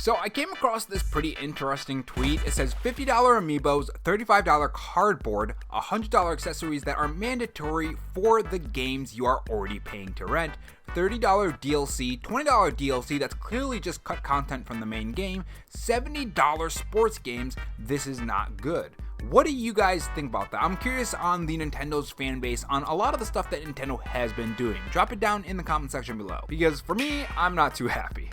So I came across this pretty interesting tweet. It says $50 amiibos, $35 cardboard, $100 accessories that are mandatory for the games you are already paying to rent, $30 DLC, $20 DLC that's clearly just cut content from the main game, $70 sports games. This is not good. What do you guys think about that? I'm curious on the Nintendo's fan base on a lot of the stuff that Nintendo has been doing. Drop it down in the comment section below, because for me, I'm not too happy.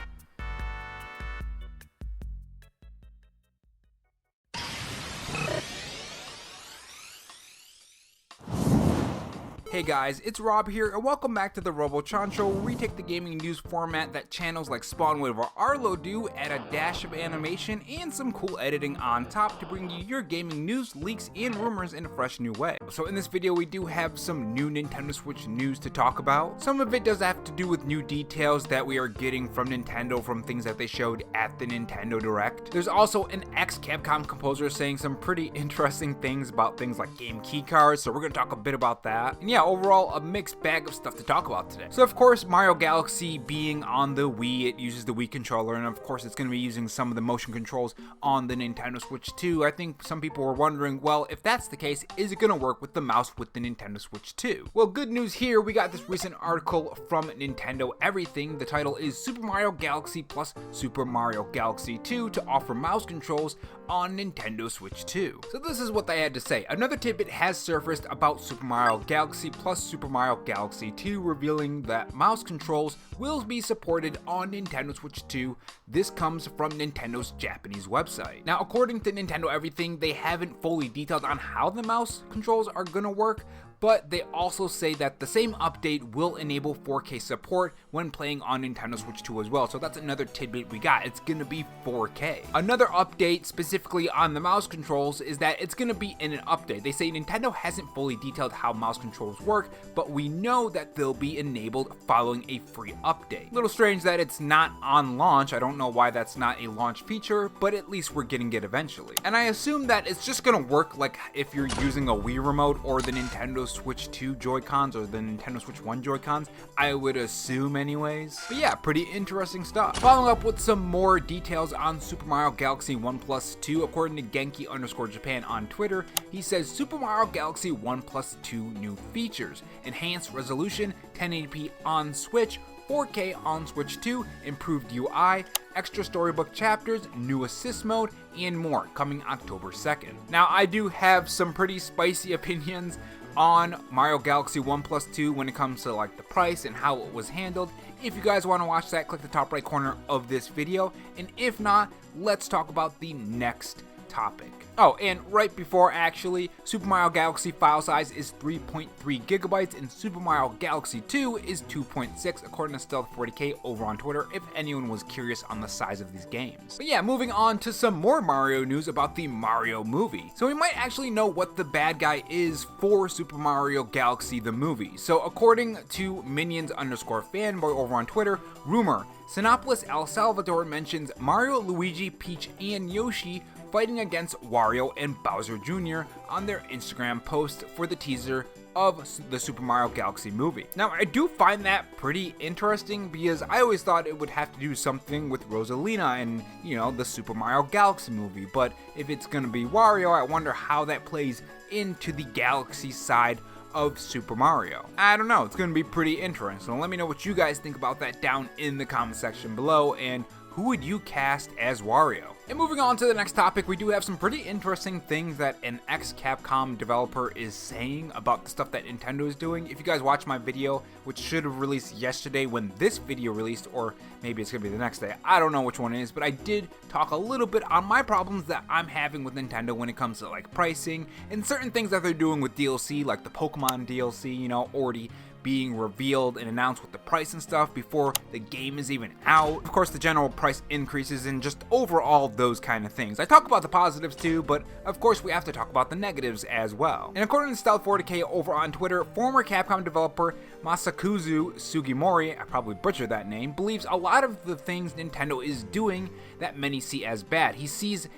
Hey guys, it's Rob here, and welcome back to the Robo Show, where we take the gaming news format that channels like Spawnwave or Arlo do, add a dash of animation and some cool editing on top to bring you your gaming news, leaks, and rumors in a fresh new way. So in this video, we do have some new Nintendo Switch news to talk about. Some of it does have to do with new details that we are getting from Nintendo from things that they showed at the Nintendo Direct. There's also an ex-Capcom composer saying some pretty interesting things about things like game keycards, so we're going to talk a bit about that. And yeah, overall, a mixed bag of stuff to talk about today. So of course, Mario Galaxy being on the Wii, it uses the Wii controller, and of course it's going to be using some of the motion controls on the Nintendo Switch 2. I think some people were wondering, well, if that's the case, is it going to work with the mouse with the Nintendo Switch 2? Well, good news here, we got this recent article from Nintendo Everything. The title is Super Mario Galaxy plus Super Mario Galaxy 2 to offer mouse controls on Nintendo Switch 2. So this is what they had to say. Another tidbit has surfaced about Super Mario Galaxy plus Super Mario Galaxy 2, revealing that mouse controls will be supported on Nintendo Switch 2. This comes from Nintendo's Japanese website. Now, according to Nintendo Everything, they haven't fully detailed on how the mouse controls are gonna work, but they also say that the same update will enable 4K support when playing on Nintendo Switch 2 as well. So that's another tidbit we got. It's gonna be 4K. Another update specifically on the mouse controls is that it's gonna be in an update. They say Nintendo hasn't fully detailed how mouse controls work, but we know that they'll be enabled following a free update. A little strange that it's not on launch. I don't know why that's not a launch feature, but at least we're getting it eventually. And I assume that it's just gonna work like if you're using a Wii remote or the Nintendo Switch 2 Joy-Cons or the Nintendo Switch 1 Joy-Cons, I would assume anyways. But yeah, pretty interesting stuff. Following up with some more details on Super Mario Galaxy 1+2, according to Genki_Japan on Twitter, he says Super Mario Galaxy 1+2 new features: enhanced resolution, 1080p on Switch, 4K on Switch 2, improved UI, extra storybook chapters, new assist mode, and more, coming October 2nd. Now, I do have some pretty spicy opinions on Mario Galaxy 1+2 when it comes to like the price and how it was handled. If you guys want to watch that, click the top right corner of this video, and if not, let's talk about the next topic. Oh, and right before, actually, Super Mario Galaxy file size is 3.3 gigabytes and Super Mario Galaxy 2 is 2.6, according to Stealth40k over on Twitter, if anyone was curious on the size of these games. But yeah, moving on to some more Mario news about the Mario movie. So we might actually know what the bad guy is for Super Mario Galaxy the movie. So according to Minions_fanboy over on Twitter, rumor, Sinopolis El Salvador mentions Mario, Luigi, Peach, and Yoshi fighting against Wario and Bowser Jr. on their Instagram post for the teaser of the Super Mario Galaxy movie. Now, I do find that pretty interesting because I always thought it would have to do something with Rosalina and, you know, the Super Mario Galaxy movie, but if it's gonna be Wario, I wonder how that plays into the Galaxy side of Super Mario. I don't know, it's gonna be pretty interesting. Let me know what you guys think about that down in the comment section below, and who would you cast as Wario? And moving on to the next topic, we do have some pretty interesting things that an ex-Capcom developer is saying about the stuff that Nintendo is doing. If you guys watched my video, which should have released yesterday when this video released, or maybe it's gonna be the next day, I don't know which one it is, but I did talk a little bit on my problems that I'm having with Nintendo when it comes to like pricing and certain things that they're doing with DLC, like the Pokemon DLC, you know, already being revealed and announced with the price and stuff before the game is even out. Of course, the general price increases and just overall those kind of things. I talk about the positives too, but of course we have to talk about the negatives as well. And according to Stealth40k over on Twitter, former Capcom developer Masakuzu Sugimori, I probably butchered that name, believes a lot of the things Nintendo is doing that many see as bad. He sees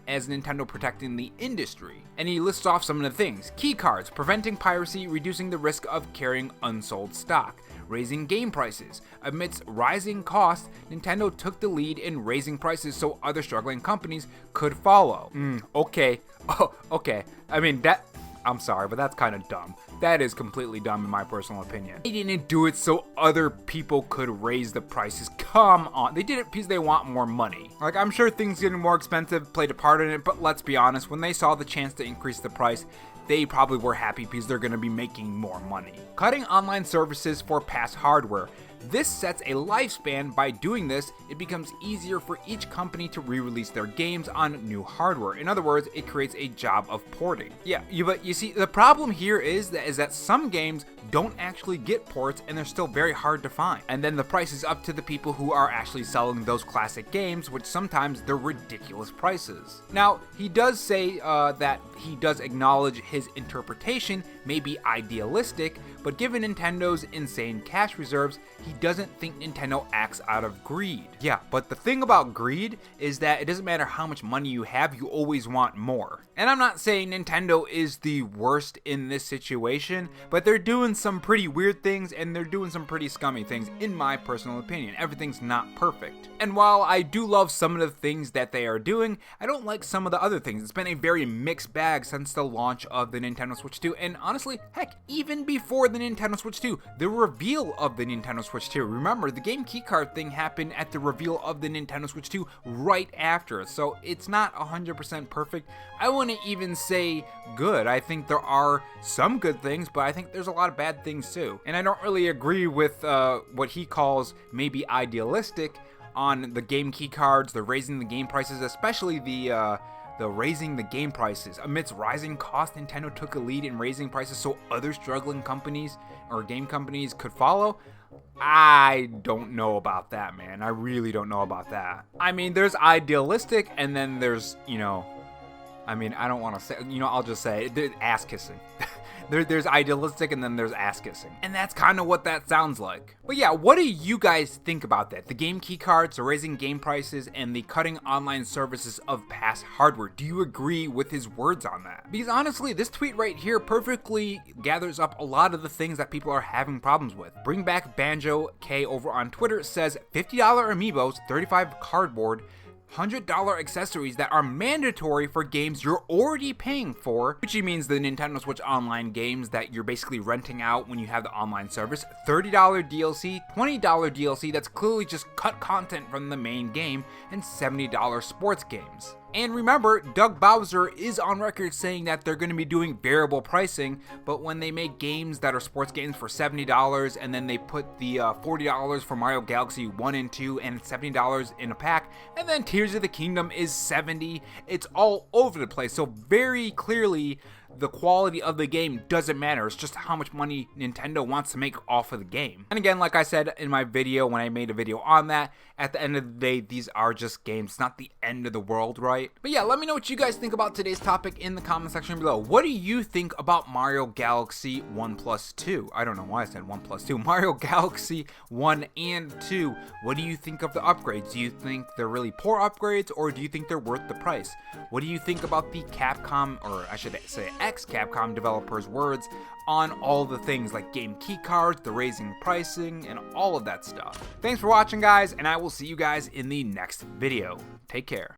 as Nintendo protecting the industry. And he lists off some of the things: key cards, preventing piracy, reducing the risk of carrying unsold stock, raising game prices. Amidst rising costs, Nintendo took the lead in raising prices so other struggling companies could follow. Okay. Oh, okay. I mean, I'm sorry, but that's kind of dumb. That is completely dumb in my personal opinion. They didn't do it so other people could raise the prices. Come on. They did it because they want more money. Like, I'm sure things getting more expensive played a part in it, but let's be honest, when they saw the chance to increase the price, they probably were happy because they're going to be making more money. Cutting online services for past hardware. This sets a lifespan. By doing this, it becomes easier for each company to re-release their games on new hardware. In other words, it creates a job of porting. But you see, the problem here is that some games don't actually get ports and they're still very hard to find. And then the price is up to the people who are actually selling those classic games, which sometimes they're ridiculous prices. Now, he does say that he does acknowledge his interpretation may be idealistic, but given Nintendo's insane cash reserves, he doesn't think Nintendo acts out of greed. Yeah, but the thing about greed is that it doesn't matter how much money you have, you always want more. And I'm not saying Nintendo is the worst in this situation, but they're doing some pretty weird things and they're doing some pretty scummy things in my personal opinion. Everything's not perfect. And while I do love some of the things that they are doing, I don't like some of the other things. It's been a very mixed bag since the launch of the Nintendo Switch 2, and honestly, heck, even before the Nintendo Switch 2, the reveal of the Nintendo Switch 2. Remember, the game keycard thing happened at the reveal of the Nintendo Switch 2 right after, so it's not 100% perfect. I wouldn't even say good. I think there are some good things, but I think there's a lot of bad things too. And I don't really agree with what he calls maybe idealistic on the game keycards, the raising the game prices, especially the raising the game prices. Amidst rising costs, Nintendo took a lead in raising prices so other struggling companies or game companies could follow. I don't know about that, man. I really don't know about that. I mean, there's idealistic and then there's, I mean, I don't want to say, I'll just say ass kissing. There's idealistic and then there's ass kissing. And that's kind of what that sounds like. But yeah, what do you guys think about that? The game keycards, the raising game prices, and the cutting online services of past hardware. Do you agree with his words on that? Because honestly, this tweet right here perfectly gathers up a lot of the things that people are having problems with. Bring Back Banjo K over on Twitter says $50 amiibos, 35 cardboard, $100 accessories that are mandatory for games you're already paying for, which means the Nintendo Switch Online games that you're basically renting out when you have the online service, $30 DLC, $20 DLC that's clearly just cut content from the main game, and $70 sports games. And remember, Doug Bowser is on record saying that they're going to be doing variable pricing, but when they make games that are sports games for $70 and then they put the $40 for Mario Galaxy 1 and 2 and $70 in a pack, and then Tears of the Kingdom is $70, it's all over the place. So very clearly, the quality of the game doesn't matter. It's just how much money Nintendo wants to make off of the game. And again, like I said in my video, when I made a video on that, at the end of the day, these are just games. It's not the end of the world, right? But yeah, let me know what you guys think about today's topic in the comment section below. What do you think about Mario Galaxy 1+2? I don't know why I said 1+2. Mario Galaxy 1 and 2. What do you think of the upgrades? Do you think they're really poor upgrades, or do you think they're worth the price? What do you think about the Capcom, or I should say ex-Capcom developers' words on all the things like game keycards, the raising pricing, and all of that stuff? Thanks for watching, guys, and I will see you guys in the next video. Take care.